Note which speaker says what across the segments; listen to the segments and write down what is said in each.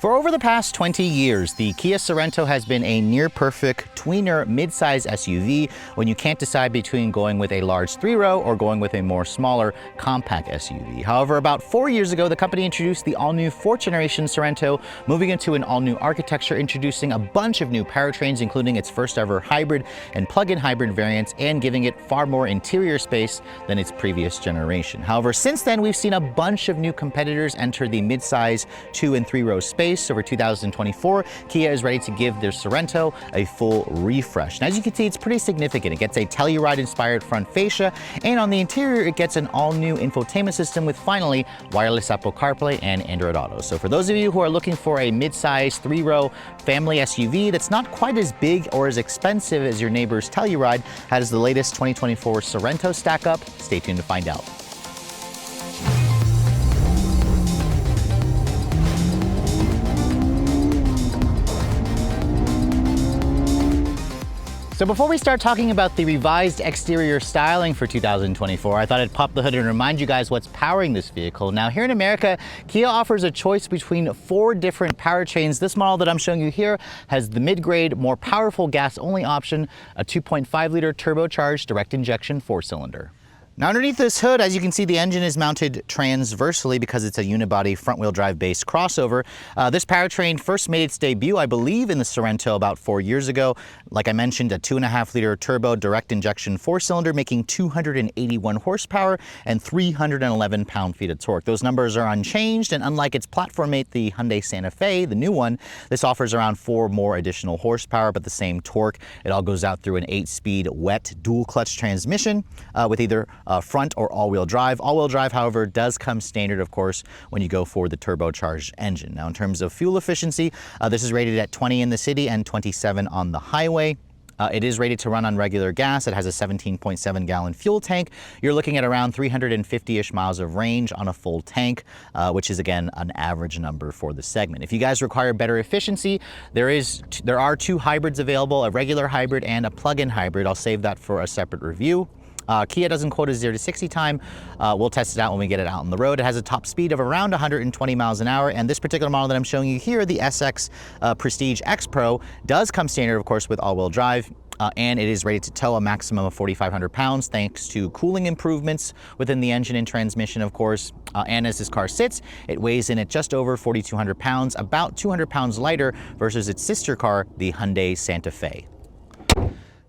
Speaker 1: For over the past 20 years, the Kia Sorento has been a near-perfect tweener mid-size SUV when you can't decide between going with a large three-row or going with a more smaller compact SUV. However, about 4 years ago, the company introduced the all-new 4th generation Sorento, moving into an all-new architecture, introducing a bunch of new powertrains, including its first-ever hybrid and plug-in hybrid variants, and giving it far more interior space than its previous generation. However, since then, we've seen a bunch of new competitors enter the mid-size 2- and 3-row space. Over 2024, Kia is ready to give their Sorento a full refresh. And as you can see, it's pretty significant. It gets a Telluride-inspired front fascia, and on the interior, it gets an all-new infotainment system with finally wireless Apple CarPlay and Android Auto. So for those of you who are looking for a mid-size 3-row family SUV that's not quite as big or as expensive as your neighbor's Telluride, how does the latest 2024 Sorento stack up? Stay tuned to find out. So before we start talking about the revised exterior styling for 2024, I thought I'd pop the hood and remind you guys what's powering this vehicle. Now here in America, Kia offers a choice between 4 different powertrains. This model that I'm showing you here has the mid-grade, more powerful gas-only option, a 2.5-liter turbocharged direct injection 4-cylinder. Now underneath this hood, as you can see, the engine is mounted transversely because it's a unibody front-wheel drive based crossover. This powertrain first made its debut, I believe, in the Sorento about 4 years ago. Like I mentioned, a 2.5-liter turbo direct injection 4-cylinder making 281 horsepower and 311 pound-feet of torque. Those numbers are unchanged, and unlike its platform mate, the Hyundai Santa Fe, the new one, this offers around 4 more additional horsepower, but the same torque. It all goes out through an 8-speed wet dual-clutch transmission with either front or all-wheel drive. All-wheel drive, however, does come standard, of course, when you go for the turbocharged engine. Now, in terms of fuel efficiency, this is rated at 20 in the city and 27 on the highway. It is rated to run on regular gas. It has a 17.7-gallon fuel tank. You're looking at around 350-ish miles of range on a full tank, which is, again, an average number for the segment. If you guys require better efficiency, there are 2 hybrids available, a regular hybrid and a plug-in hybrid. I'll save that for a separate review. Kia doesn't quote a 0 to 60 time. We'll test it out when we get it out on the road. It has a top speed of around 120 miles an hour, and this particular model that I'm showing you here, the SX Prestige X Pro, does come standard, of course, with all-wheel drive. And it is rated to tow a maximum of 4,500 pounds thanks to cooling improvements within the engine and transmission, of course. And as this car sits, it weighs in at just over 4,200 pounds, about 200 pounds lighter versus its sister car, the Hyundai Santa Fe.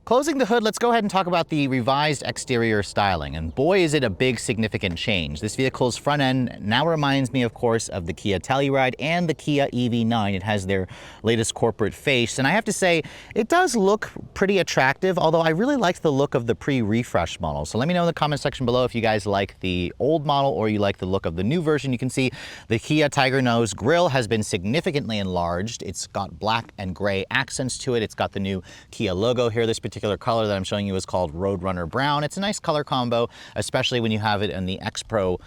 Speaker 1: Closing the hood, let's go ahead and talk about the revised exterior styling. And boy, is it a big, significant change. This vehicle's front end now reminds me, of course, of the Kia Telluride and the Kia EV9. It has their latest corporate face. And I have to say, it does look pretty attractive, although I really liked the look of the pre-refresh model. So let me know in the comment section below if you guys like the old model or you like the look of the new version. You can see the Kia Tiger Nose grille has been significantly enlarged. It's got black and gray accents to it. It's got the new Kia logo here. This particular color that I'm showing you is called Roadrunner Brown. It's a nice color combo, especially when you have it in the X Pro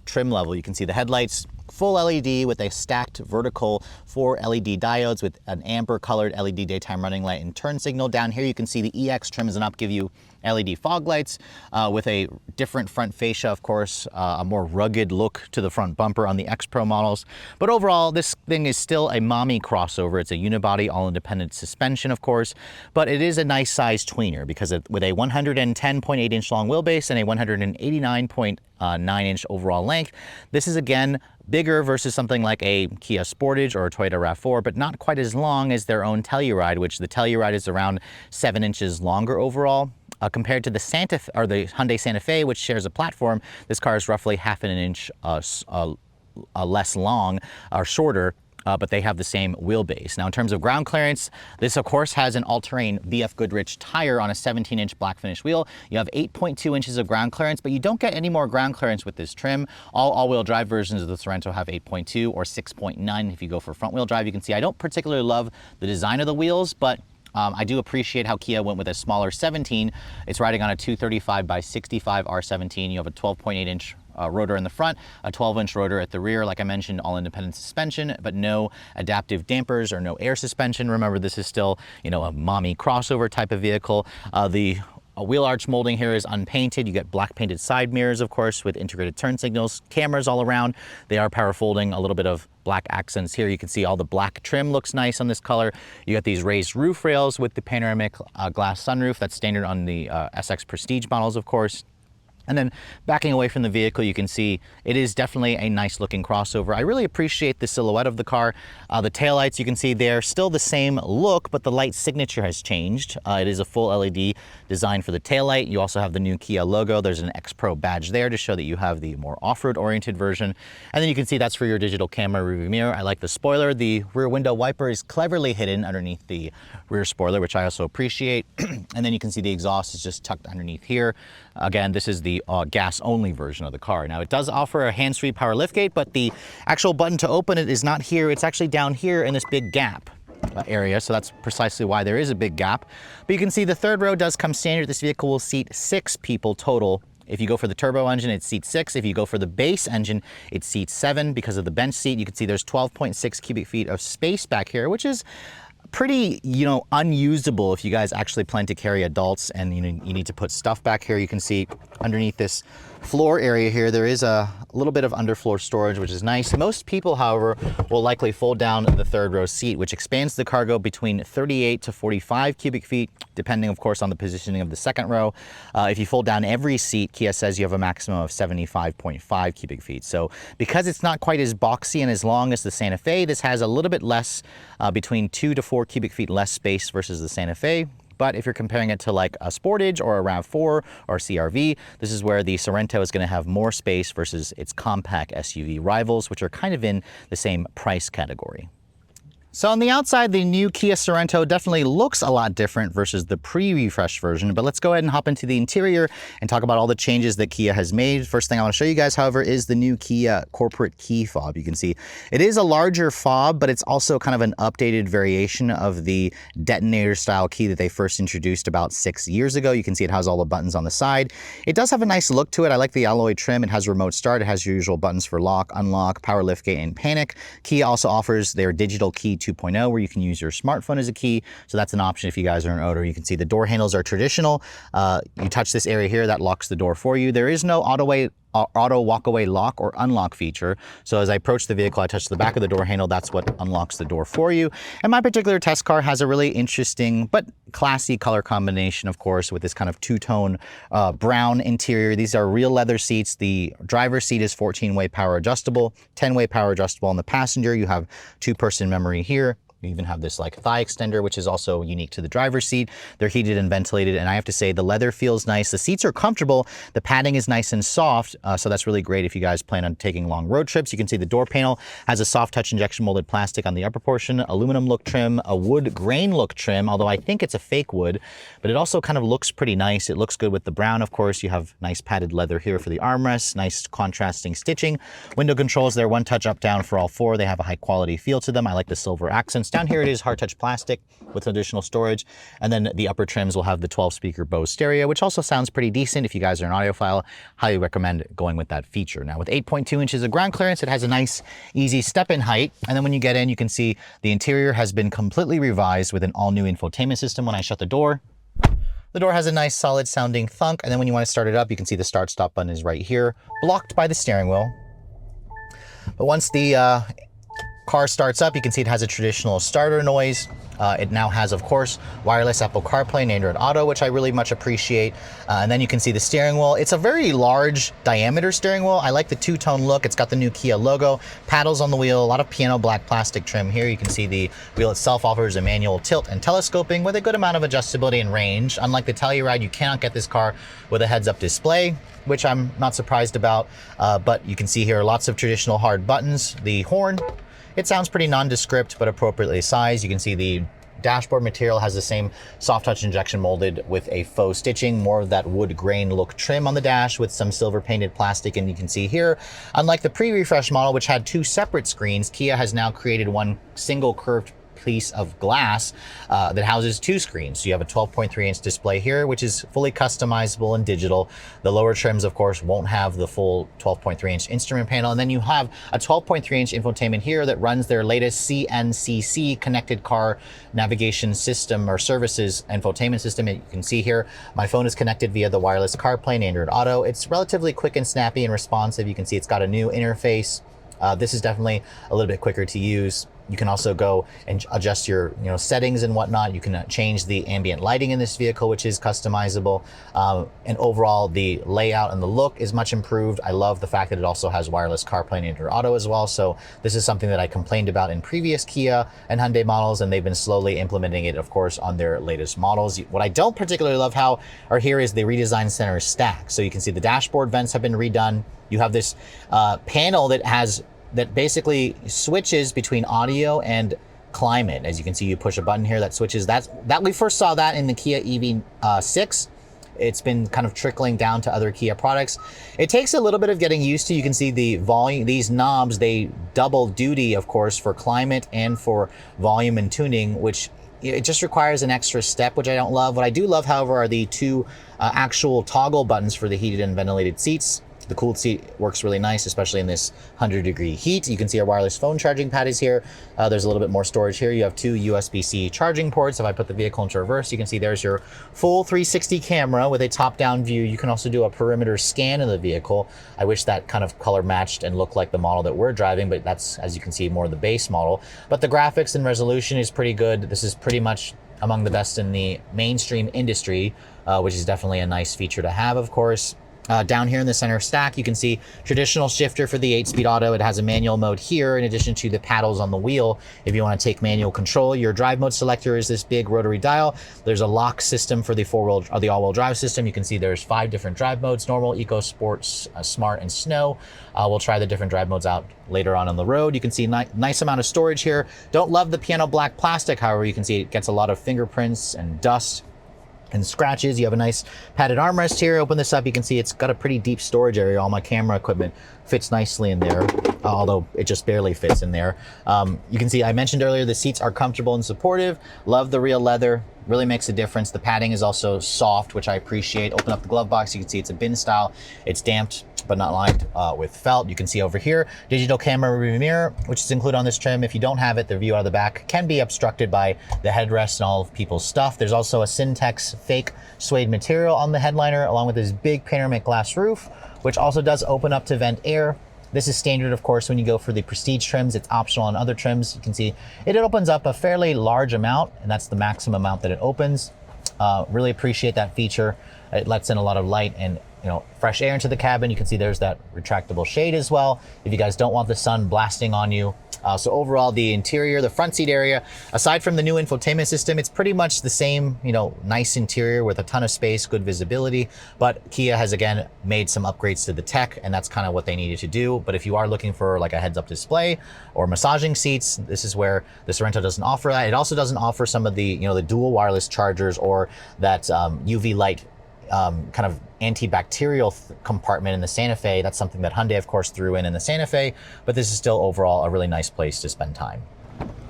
Speaker 1: trim level. You can see the headlights full LED with a stacked vertical 4 LED diodes with an amber colored LED daytime running light and turn signal. Down here you can see the EX trim is up, give you LED fog lights with a different front fascia, of course, a more rugged look to the front bumper on the X Pro models. But overall, this thing is still a mommy crossover. It's a unibody, all-independent suspension, of course, but it is a nice size tweener because with a 110.8-inch long wheelbase and a 189.9-inch overall length, this is, again, bigger versus something like a Kia Sportage or a Toyota RAV4, but not quite as long as their own Telluride, which the Telluride is around 7 inches longer overall. Compared to the Hyundai Santa Fe, which shares a platform, this car is roughly half an inch less long or shorter, but they have the same wheelbase. Now, in terms of ground clearance, this, of course, has an all-terrain VF Goodrich tire on a 17-inch black finish wheel. You have 8.2 inches of ground clearance, but you don't get any more ground clearance with this trim. All-wheel drive versions of the Sorento have 8.2 or 6.9 if you go for front-wheel drive. You can see I don't particularly love the design of the wheels, but I do appreciate how Kia went with a smaller 17. It's riding on a 235 by 65 R17. You have a 12.8-inch rotor in the front, a 12-inch rotor at the rear. Like I mentioned, all independent suspension, but no adaptive dampers or no air suspension. Remember, this is still, a mommy crossover type of vehicle. The wheel arch molding here is unpainted. You get black painted side mirrors, of course, with integrated turn signals, cameras all around. They are power folding, a little bit of black accents here. You can see all the black trim looks nice on this color. You got these raised roof rails with the panoramic glass sunroof. That's standard on the SX Prestige models, of course. And then backing away from the vehicle, you can see it is definitely a nice looking crossover. I really appreciate the silhouette of the car. The taillights, you can see they're still the same look, but the light signature has changed. It is a full LED design for the taillight. You also have the new Kia logo. There's an X Pro badge there to show that you have the more off-road oriented version. And then you can see that's for your digital camera rearview mirror. I like the spoiler. The rear window wiper is cleverly hidden underneath the rear spoiler, which I also appreciate. And then you can see the exhaust is just tucked underneath here. Again, this is the gas-only version of the car. Now, it does offer a hands-free power liftgate, but the actual button to open it is not here. It's actually down here in this big gap area, so that's precisely why there is a big gap. But you can see the third row does come standard. This vehicle will seat 6 people total. If you go for the turbo engine, it seats 6. If you go for the base engine, it seats 7 because of the bench seat. You can see there's 12.6 cubic feet of space back here, which is pretty, unusable if you guys actually plan to carry adults and you need to put stuff back here. You can see underneath this floor area here, there is a little bit of underfloor storage, which is nice. Most people, however, will likely fold down the third row seat, which expands the cargo between 38 to 45 cubic feet, depending, of course, on the positioning of the second row. If you fold down every seat, Kia says you have a maximum of 75.5 cubic feet. So because it's not quite as boxy and as long as the Santa Fe, this has a little bit less, between 2 to 4 cubic feet less space versus the Santa Fe. But if you're comparing it to like a Sportage or a RAV4 or CRV, this is where the Sorento is going to have more space versus its compact SUV rivals, which are kind of in the same price category. So on the outside, the new Kia Sorento definitely looks a lot different versus the pre-refresh version, but let's go ahead and hop into the interior and talk about all the changes that Kia has made. First thing I want to show you guys, however, is the new Kia corporate key fob. You can see it is a larger fob, but it's also kind of an updated variation of the detonator style key that they first introduced about 6 years ago. You can see it has all the buttons on the side. It does have a nice look to it. I like the alloy trim. It has remote start. It has your usual buttons for lock, unlock, power liftgate, and panic. Kia also offers their digital key 2.0, where you can use your smartphone as a key. So that's an option if you guys are an owner. You can see the door handles are traditional. You touch this area here, that locks the door for you. There is no auto walk-away lock or unlock feature. So as I approach the vehicle, I touch the back of the door handle. That's what unlocks the door for you. And my particular test car has a really interesting but classy color combination, of course, with this kind of two-tone brown interior. These are real leather seats. The driver's seat is 14-way power adjustable, 10-way power adjustable on the passenger. You have 2-person memory here. You even have this like thigh extender, which is also unique to the driver's seat. They're heated and ventilated, and I have to say the leather feels nice. The seats are comfortable. The padding is nice and soft, so that's really great if you guys plan on taking long road trips. You can see the door panel has a soft touch injection molded plastic on the upper portion, aluminum look trim, a wood grain look trim, although I think it's a fake wood, but it also kind of looks pretty nice. It looks good with the brown, of course. You have nice padded leather here for the armrests, nice contrasting stitching. Window controls, they're one touch up down for all 4. They have a high quality feel to them. I like the silver accents. Down here it is hard touch plastic with additional storage, and then the upper trims will have the 12-speaker Bose stereo, which also sounds pretty decent. If you guys are an audiophile, highly recommend going with that feature. Now with 8.2 inches of ground clearance, it has a nice easy step-in height, and then when you get in, you can see the interior has been completely revised with an all-new infotainment system. When I shut the door has a nice solid sounding thunk, and then when you want to start it up, you can see the start-stop button is right here, blocked by the steering wheel. But once the car starts up, you can see it has a traditional starter noise. It now has, of course, wireless Apple CarPlay and Android Auto, which I really much appreciate. And then you can see the steering wheel. It's a very large diameter steering wheel. I like the two-tone look. It's got the new Kia logo, paddles on the wheel, a lot of piano black plastic trim here. You can see the wheel itself offers a manual tilt and telescoping with a good amount of adjustability and range. Unlike the Telluride, you cannot get this car with a heads-up display, which I'm not surprised about. But you can see here lots of traditional hard buttons. The horn, it sounds pretty nondescript, but appropriately sized. You can see the dashboard material has the same soft touch injection molded with a faux stitching, more of that wood grain look trim on the dash with some silver painted plastic. And you can see here, unlike the pre-refresh model, which had 2 separate screens, Kia has now created one single curved piece of glass that houses 2 screens. So you have a 12.3-inch display here, which is fully customizable and digital. The lower trims, of course, won't have the full 12.3-inch instrument panel. And then you have a 12.3-inch infotainment here that runs their latest CNCC, connected car navigation system or services infotainment system. You can see here, my phone is connected via the wireless CarPlay and Android Auto. It's relatively quick and snappy and responsive. You can see it's got a new interface. This is definitely a little bit quicker to use. You can also go and adjust your settings and whatnot. You can change the ambient lighting in this vehicle, which is customizable. And overall, the layout and the look is much improved. I love the fact that it also has wireless CarPlay and Android Auto as well. So this is something that I complained about in previous Kia and Hyundai models, and they've been slowly implementing it, of course, on their latest models. What I don't particularly love here is the redesigned center stack. So you can see the dashboard vents have been redone. You have this panel that basically switches between audio and climate. As you can see, you push a button here that switches. That we first saw that in the Kia EV6. It's been kind of trickling down to other Kia products. It takes a little bit of getting used to. You can see the volume, these knobs, they double duty, of course, for climate and for volume and tuning, which it just requires an extra step, which I don't love. What I do love, however, are the 2 actual toggle buttons for the heated and ventilated seats. The cooled seat works really nice, especially in this 100-degree heat. You can see our wireless phone charging pad is here. There's a little bit more storage here. You have 2 USB-C charging ports. If I put the vehicle into reverse, you can see there's your full 360 camera with a top-down view. You can also do a perimeter scan of the vehicle. I wish that kind of color matched and looked like the model that we're driving, but that's, as you can see, more the base model. But the graphics and resolution is pretty good. This is pretty much among the best in the mainstream industry, which is definitely a nice feature to have, of course. Down here in the center stack, you can see traditional shifter for the 8-speed auto. It has a manual mode here in addition to the paddles on the wheel. If you want to take manual control, your drive mode selector is this big rotary dial. There's a lock system for the all-wheel drive system. You can see there's 5 different drive modes: normal, eco, sports, smart, and snow. We'll try the different drive modes out later on the road. You can see nice amount of storage here. Don't love the piano black plastic, however, you can see it gets a lot of fingerprints and dust and scratches. You have a nice padded armrest here. Open this up, you can see it's got a pretty deep storage area. All my camera equipment fits nicely in there, although it just barely fits in there. You can see, I mentioned earlier, the seats are comfortable and supportive. Love the real leather, really makes a difference. The padding is also soft, which I appreciate. Open up the glove box, you can see it's a bin style. It's damped but not lined with felt. You can see over here, digital camera rear mirror, which is included on this trim. If you don't have it, the view out of the back can be obstructed by the headrest and all of people's stuff. There's also a Syntex fake suede material on the headliner, along with this big panoramic glass roof, which also does open up to vent air. This is standard, of course, when you go for the prestige trims. It's optional on other trims. You can see it opens up a fairly large amount, and that's the maximum amount that it opens. Really appreciate that feature. It lets in a lot of light and fresh air into the cabin. You can see there's that retractable shade as well, if you guys don't want the sun blasting on you. So overall, the interior, the front seat area, aside from the new infotainment system, it's pretty much the same, nice interior with a ton of space, good visibility. But Kia has, again, made some upgrades to the tech, and that's kind of what they needed to do. But if you are looking for like a heads-up display or massaging seats, this is where the Sorento doesn't offer that. It also doesn't offer some of the, the dual wireless chargers or that UV light kind of antibacterial compartment in the Santa Fe. That's something that Hyundai, of course, threw in the Santa Fe, but this is still overall a really nice place to spend time.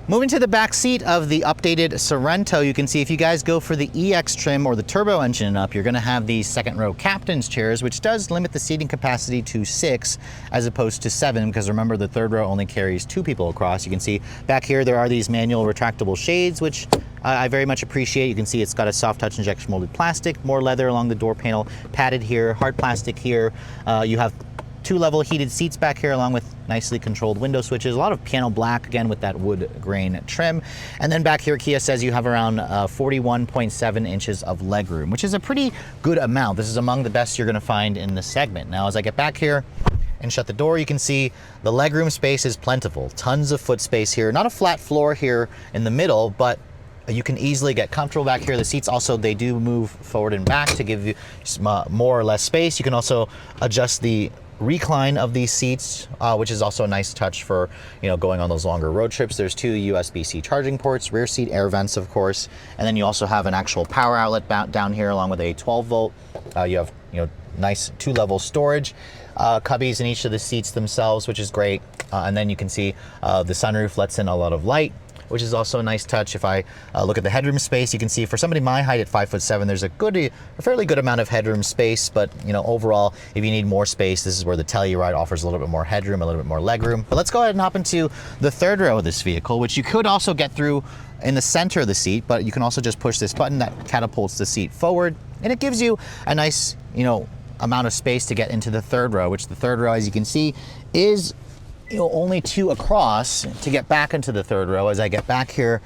Speaker 1: Moving to the back seat of the updated Sorento, you can see if you guys go for the EX trim or the turbo engine up, you're going to have these second row captain's chairs, which does limit the seating capacity to 6 as opposed to 7, because remember, the third row only carries 2 people across. You can see back here there are these manual retractable shades, which I very much appreciate. You can see it's got a soft touch injection molded plastic, more leather along the door panel, padded here, hard plastic here. You have 2-level heated seats back here, along with nicely controlled window switches. A lot of piano black, again, with that wood grain trim. And then back here, Kia says you have around 41.7 inches of legroom, which is a pretty good amount. This is among the best you're going to find in the segment. Now, as I get back here and shut the door, you can see the legroom space is plentiful. Tons of foot space here. Not a flat floor here in the middle, but you can easily get comfortable back here. The seats also, they do move forward and back to give you more or less space. You can also adjust the recline of these seats, which is also a nice touch for going on those longer road trips. There's 2 USB-C charging ports, rear seat air vents, of course, and then you also have an actual power outlet down here, along with a 12-volt. You have nice 2-level storage cubbies in each of the seats themselves, which is great. And then you can see the sunroof lets in a lot of light. which is also a nice touch. If I look at the headroom space, you can see for somebody my height at 5'7", there's a fairly good amount of headroom space. But overall, if you need more space, this is where the Telluride offers a little bit more headroom, a little bit more legroom. But let's go ahead and hop into the third row of this vehicle, which you could also get through in the center of the seat, but you can also just push this button that catapults the seat forward, and it gives you a nice, amount of space to get into the third row, which the third row, as you can see, is only 2 across. To get back into the third row, as I get back here,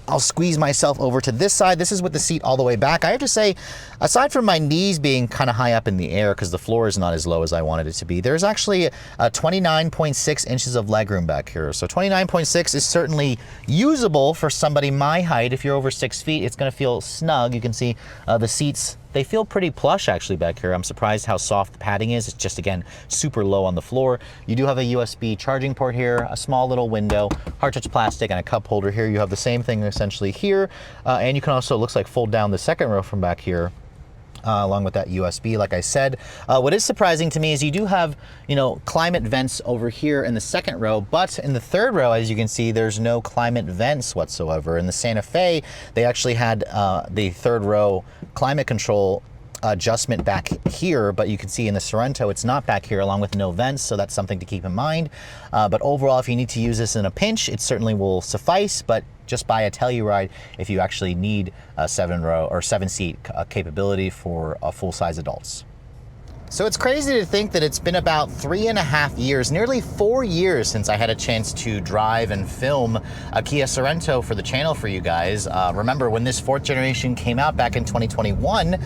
Speaker 1: I'll squeeze myself over to this side. This is with the seat all the way back. I have to say, aside from my knees being kind of high up in the air because the floor is not as low as I wanted it to be, there's actually 29.6 inches of legroom back here. So 29.6 is certainly usable for somebody my height. If you're over 6 feet, it's going to feel snug. You can see the seats, they feel pretty plush actually back here. I'm surprised how soft the padding is. It's just, again, super low on the floor. You do have a USB charging port here, a small little window, hard touch plastic, and a cup holder here. You have the same thing essentially here. And you can also, looks like, fold down the second row from back here. Along with that USB, like I said. What is surprising to me is you do have, climate vents over here in the second row, but in the third row, as you can see, there's no climate vents whatsoever. In the Santa Fe, they actually had the third row climate control adjustment back here, but you can see in the Sorento, it's not back here, along with no vents, so that's something to keep in mind. But overall, if you need to use this in a pinch, it certainly will suffice, but just buy a Telluride if you actually need a 7-row or 7-seat capability for full-size adults. So it's crazy to think that it's been about 3.5 years, nearly 4 years, since I had a chance to drive and film a Kia Sorento for the channel for you guys. Remember, when this 4th generation came out back in 2021,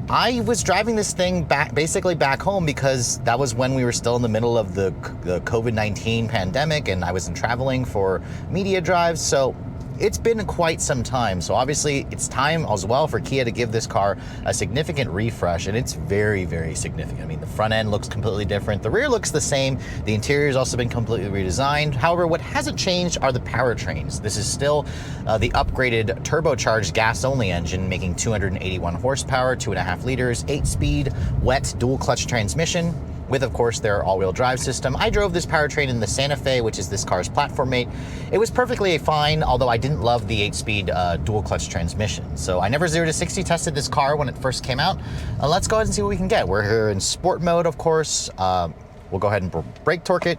Speaker 1: I was driving this thing basically back home because that was when we were still in the middle of the COVID-19 pandemic, and I wasn't traveling for media drives. So it's been quite some time. So obviously it's time as well for Kia to give this car a significant refresh, and it's very, very significant. I mean, the front end looks completely different. The rear looks the same. The interior has also been completely redesigned. However, what hasn't changed are the powertrains. This is still the upgraded turbocharged gas-only engine, making 281 horsepower, 2.5 liters, 8-speed, wet dual-clutch transmission, with, of course, their all-wheel drive system. I drove this powertrain in the Santa Fe, which is this car's platform mate. It was perfectly fine, although I didn't love the 8-speed dual-clutch transmission. So I never 0 to 60 tested this car when it first came out. Let's go ahead and see what we can get. We're here in sport mode, of course. We'll go ahead and brake torque it,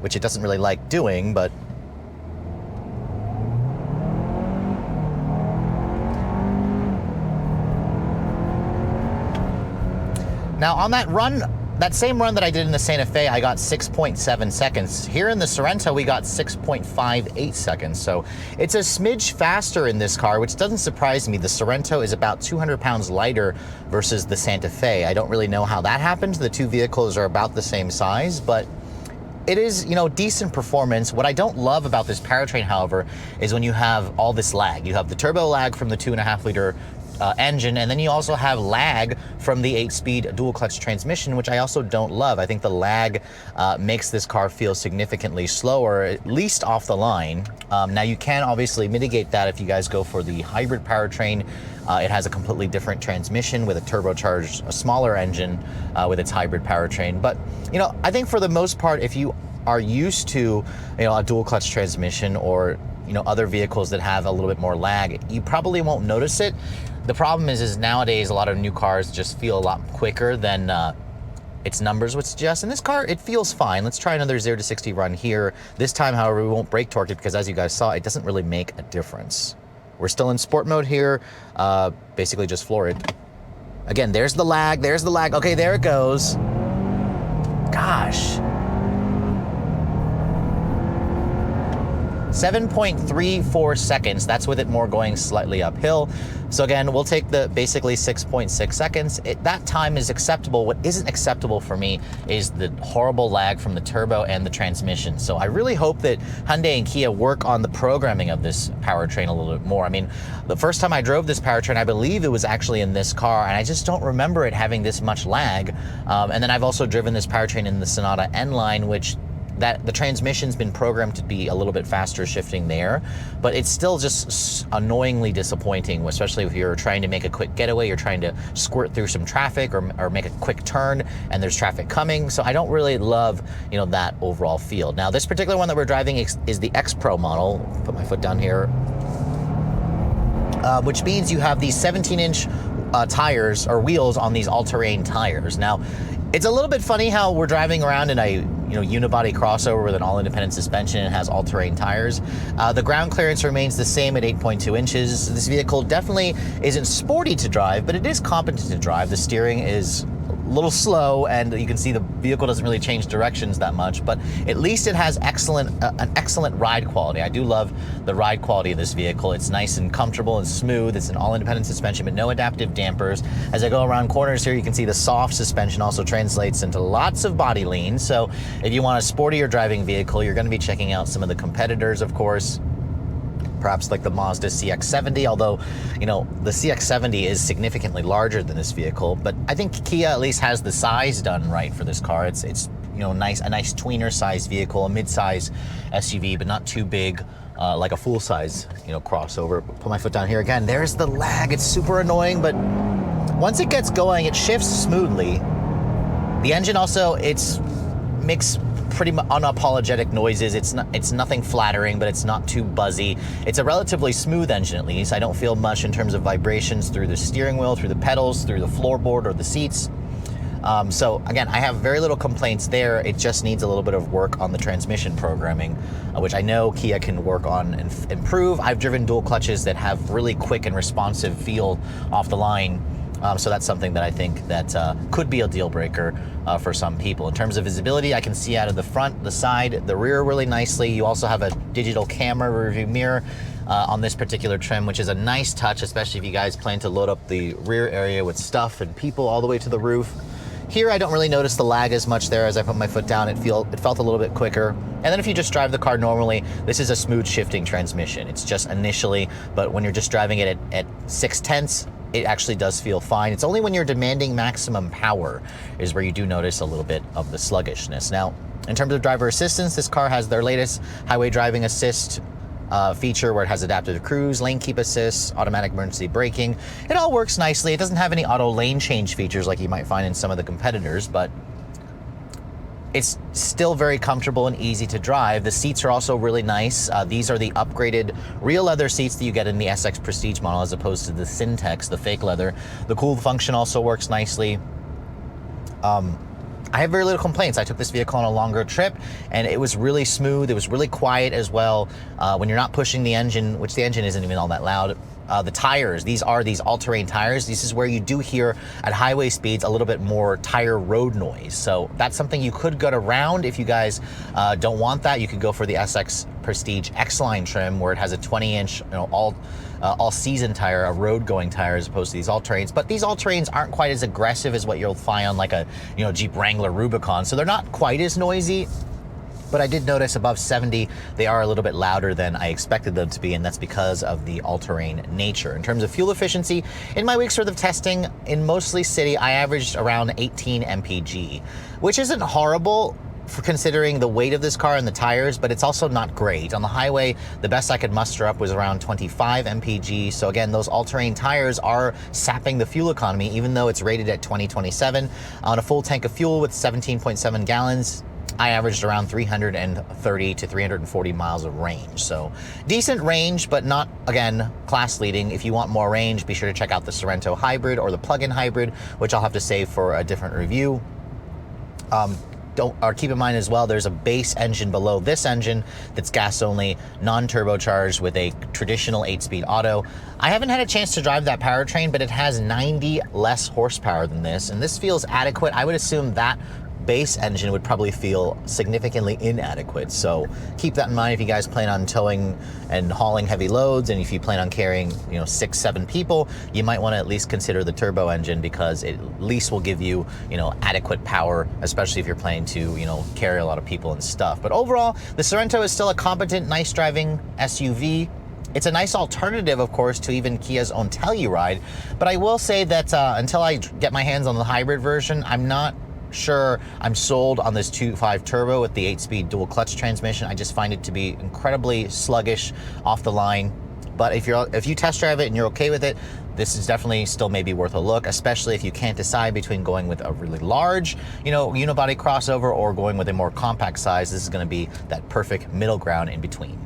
Speaker 1: which it doesn't really like doing, but now on that same run that I did in the Santa Fe, I got 6.7 seconds. Here in the Sorento, we got 6.58 seconds. So it's a smidge faster in this car, which doesn't surprise me. The Sorento is about 200 pounds lighter versus the Santa Fe. I don't really know how that happened. The two vehicles are about the same size, but it is, decent performance. What I don't love about this powertrain, however, is when you have all this lag. You have the turbo lag from the 2.5 liter engine, and then you also have lag from the 8-speed dual-clutch transmission, which I also don't love. I think the lag makes this car feel significantly slower, at least off the line. Now, you can obviously mitigate that if you guys go for the hybrid powertrain. It has a completely different transmission with a turbocharged, a smaller engine with its hybrid powertrain. But, I think for the most part, if you are used to, a dual-clutch transmission or, other vehicles that have a little bit more lag, you probably won't notice it. The problem is nowadays a lot of new cars just feel a lot quicker than its numbers would suggest. In this car, it feels fine. Let's try another 0 to 60 run here. This time, however, we won't brake torque it because, as you guys saw, it doesn't really make a difference. We're still in sport mode here, basically just floor it. Again, there's the lag, there's the lag. Okay, there it goes. Gosh. 7.34 seconds. That's with it more going slightly uphill. So again, we'll take the basically 6.6 seconds. That time is acceptable. What isn't acceptable for me is the horrible lag from the turbo and the transmission. So I really hope that Hyundai and Kia work on the programming of this powertrain a little bit more. I mean, the first time I drove this powertrain, I believe it was actually in this car, and I just don't remember it having this much lag. And then I've also driven this powertrain in the Sonata N-Line, which that the transmission's been programmed to be a little bit faster shifting there, but it's still just annoyingly disappointing, especially if you're trying to make a quick getaway, you're trying to squirt through some traffic or make a quick turn and there's traffic coming. So I don't really love, you know, that overall feel. Now, this particular one that we're driving is the X Pro model. Put my foot down here. Which means you have these 17-inch tires or wheels on these all-terrain tires. Now, it's a little bit funny how we're driving around in a unibody crossover with an all-independent suspension and has all-terrain tires. The ground clearance remains the same at 8.2 inches. This vehicle definitely isn't sporty to drive, but it is competent to drive. The steering is a little slow, and you can see the vehicle doesn't really change directions that much, but at least it has an excellent ride quality. I do love the ride quality of this vehicle. It's nice and comfortable and smooth. It's an all-independent suspension, but no adaptive dampers. As I go around corners here, you can see the soft suspension also translates into lots of body lean. So if you want a sportier driving vehicle, you're going to be checking out some of the competitors, of course. Perhaps like the Mazda CX-70, although, you know, the CX-70 is significantly larger than this vehicle, but I think Kia at least has the size done right for this car. It's you know, a nice tweener size vehicle, a mid-size SUV, but not too big, like a full-size, you know, crossover. Put my foot down here again. There's the lag. It's super annoying, but once it gets going, it shifts smoothly. The engine also, makes pretty unapologetic noises. It's nothing flattering, but it's not too buzzy. It's a relatively smooth engine, at least. I don't feel much in terms of vibrations through the steering wheel, through the pedals, through the floorboard or the seats. So again, I have very little complaints there. It just needs a little bit of work on the transmission programming, which I know Kia can work on and improve. I've driven dual clutches that have really quick and responsive feel off the line. So that's something that I think that could be a deal breaker for some people. In terms of visibility, I can see out of the front, the side, the rear really nicely. You also have a digital camera rearview mirror on this particular trim, which is a nice touch, especially if you guys plan to load up the rear area with stuff and people all the way to the roof. Here, I don't really notice the lag as much there. As I put my foot down, it felt a little bit quicker. And then if you just drive the car normally, this is a smooth shifting transmission. It's just initially, but when you're just driving it at 6/10, it actually does feel fine. It's only when you're demanding maximum power is where you do notice a little bit of the sluggishness. Now, in terms of driver assistance, this car has their latest highway driving assist feature where it has adaptive cruise, lane keep assist, automatic emergency braking. It all works nicely. It doesn't have any auto lane change features like you might find in some of the competitors, but it's still very comfortable and easy to drive. The seats are also really nice. These are the upgraded real leather seats that you get in the SX Prestige model as opposed to the Syntex, the fake leather. The cool function also works nicely. I have very little complaints. I took this vehicle on a longer trip and it was really smooth. It was really quiet as well. When you're not pushing the engine, which the engine isn't even all that loud. The tires, these are these all-terrain tires. This is where you do hear at highway speeds a little bit more tire road noise. So that's something you could get around if you guys don't want that. You could go for the SX Prestige X-Line trim where it has a 20-inch, you know, all-season tire, a road-going tire as opposed to these all-terrains. But these all-terrains aren't quite as aggressive as what you'll find on like a, you know, Jeep Wrangler Rubicon. So they're not quite as noisy. But I did notice above 70, they are a little bit louder than I expected them to be, and that's because of the all-terrain nature. In terms of fuel efficiency, in my week's worth of testing, in mostly city, I averaged around 18 mpg, which isn't horrible for considering the weight of this car and the tires, but it's also not great. On the highway, the best I could muster up was around 25 mpg. So again, those all-terrain tires are sapping the fuel economy, even though it's rated at 2027. On a full tank of fuel with 17.7 gallons, I averaged around 330 to 340 miles of range. So decent range, but not, again, class leading. If you want more range, be sure to check out the Sorento hybrid or the plug-in hybrid, which I'll have to save for a different review. Keep in mind as well, there's a base engine below this engine that's gas only, non-turbocharged with a traditional 8-speed auto. I haven't had a chance to drive that powertrain, but it has 90 less horsepower than this, and this feels adequate. I would assume that base engine would probably feel significantly inadequate. So keep that in mind if you guys plan on towing and hauling heavy loads, and if you plan on carrying, you know, 6-7 people, you might want to at least consider the turbo engine because it at least will give you, you know, adequate power, especially if you're planning to, you know, carry a lot of people and stuff. But overall, the Sorento is still a competent, nice driving SUV. It's a nice alternative, of course, to even Kia's own Telluride. But I will say that until I get my hands on the hybrid version, I'm not Sure, I'm sold on this 2.5 turbo with the 8-speed dual clutch transmission. I just find it to be incredibly sluggish off the line. But if you test drive it and you're okay with it, this is definitely still maybe worth a look, especially if you can't decide between going with a really large, unibody crossover or going with a more compact size. This is going to be that perfect middle ground in between.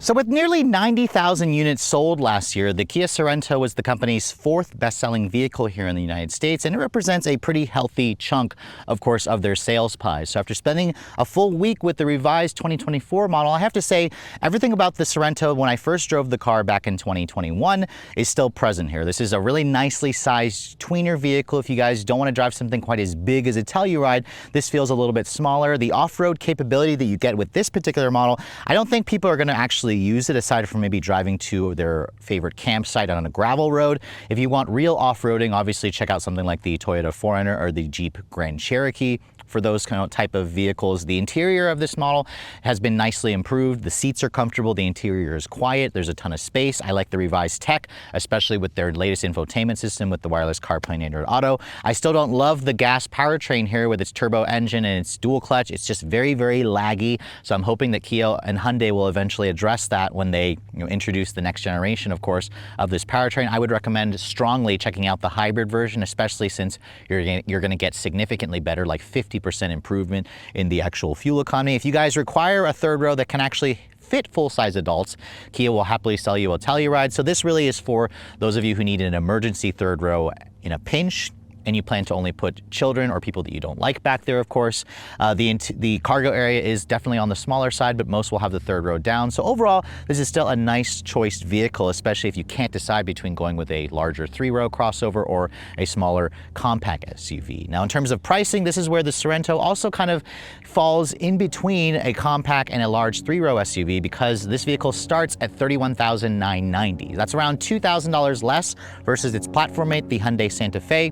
Speaker 1: So with nearly 90,000 units sold last year, the Kia Sorento was the company's 4th best-selling vehicle here in the United States, and it represents a pretty healthy chunk, of course, of their sales pie. So after spending a full week with the revised 2024 model, I have to say everything about the Sorento when I first drove the car back in 2021 is still present here. This is a really nicely sized tweener vehicle. If you guys don't want to drive something quite as big as a Telluride, this feels a little bit smaller. The off-road capability that you get with this particular model, I don't think people are going to actually use it aside from maybe driving to their favorite campsite on a gravel road. If you want real off-roading, obviously check out something like the Toyota 4Runner or the Jeep Grand Cherokee. For those kind of type of vehicles, the interior of this model has been nicely improved. The seats are comfortable, the interior is quiet, there's a ton of space. I like the revised tech, especially with their latest infotainment system with the wireless CarPlay and Android Auto. I still don't love the gas powertrain here with its turbo engine and its dual clutch. It's just very, very laggy. So I'm hoping that Kia and Hyundai will eventually address that when they introduce the next generation, of course, of this powertrain. I would recommend strongly checking out the hybrid version, especially since you're going to get significantly better, like 50% improvement in the actual fuel economy. If you guys require a third row that can actually fit full-size adults, Kia will happily sell you a Telluride. So this really is for those of you who need an emergency third row in a pinch, and you plan to only put children or people that you don't like back there, of course. The cargo area is definitely on the smaller side, but most will have the third row down. So overall, this is still a nice choice vehicle, especially if you can't decide between going with a larger 3-row crossover or a smaller compact SUV. Now, in terms of pricing, this is where the Sorento also kind of falls in between a compact and a large 3-row SUV, because this vehicle starts at $31,990. That's around $2,000 less versus its platform mate, the Hyundai Santa Fe.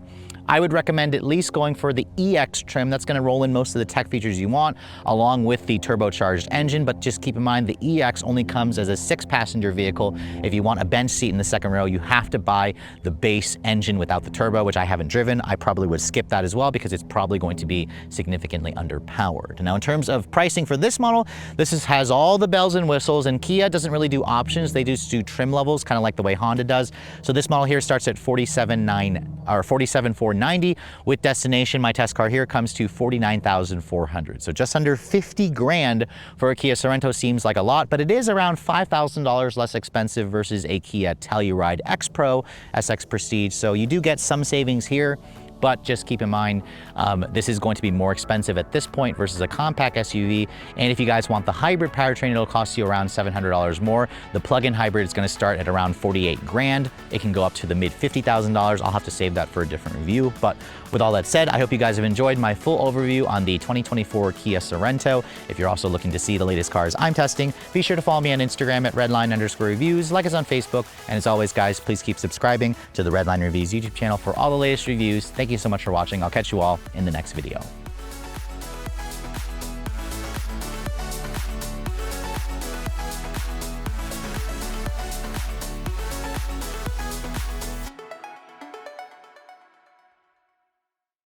Speaker 1: I would recommend at least going for the EX trim. That's going to roll in most of the tech features you want, along with the turbocharged engine. But just keep in mind, the EX only comes as a 6-passenger vehicle. If you want a bench seat in the second row, you have to buy the base engine without the turbo, which I haven't driven. I probably would skip that as well because it's probably going to be significantly underpowered. Now, in terms of pricing for this model, has all the bells and whistles, and Kia doesn't really do options. They just do trim levels, kind of like the way Honda does. So this model here starts at $47,490 with destination. My test car here comes to $49,400. So just under 50 grand for a Kia Sorento seems like a lot, but it is around $5,000 less expensive versus a Kia Telluride X Pro SX Prestige. So you do get some savings here. But just keep in mind, this is going to be more expensive at this point versus a compact SUV. And if you guys want the hybrid powertrain, it'll cost you around $700 more. The plug-in hybrid is going to start at around 48 grand. It can go up to the mid $50,000. I'll have to save that for a different review. But with all that said, I hope you guys have enjoyed my full overview on the 2024 Kia Sorento. If you're also looking to see the latest cars I'm testing, be sure to follow me on Instagram at Redline_reviews, like us on Facebook. And as always, guys, please keep subscribing to the Redline Reviews YouTube channel for all the latest reviews. Thank you so much for watching. I'll catch you all in the next video.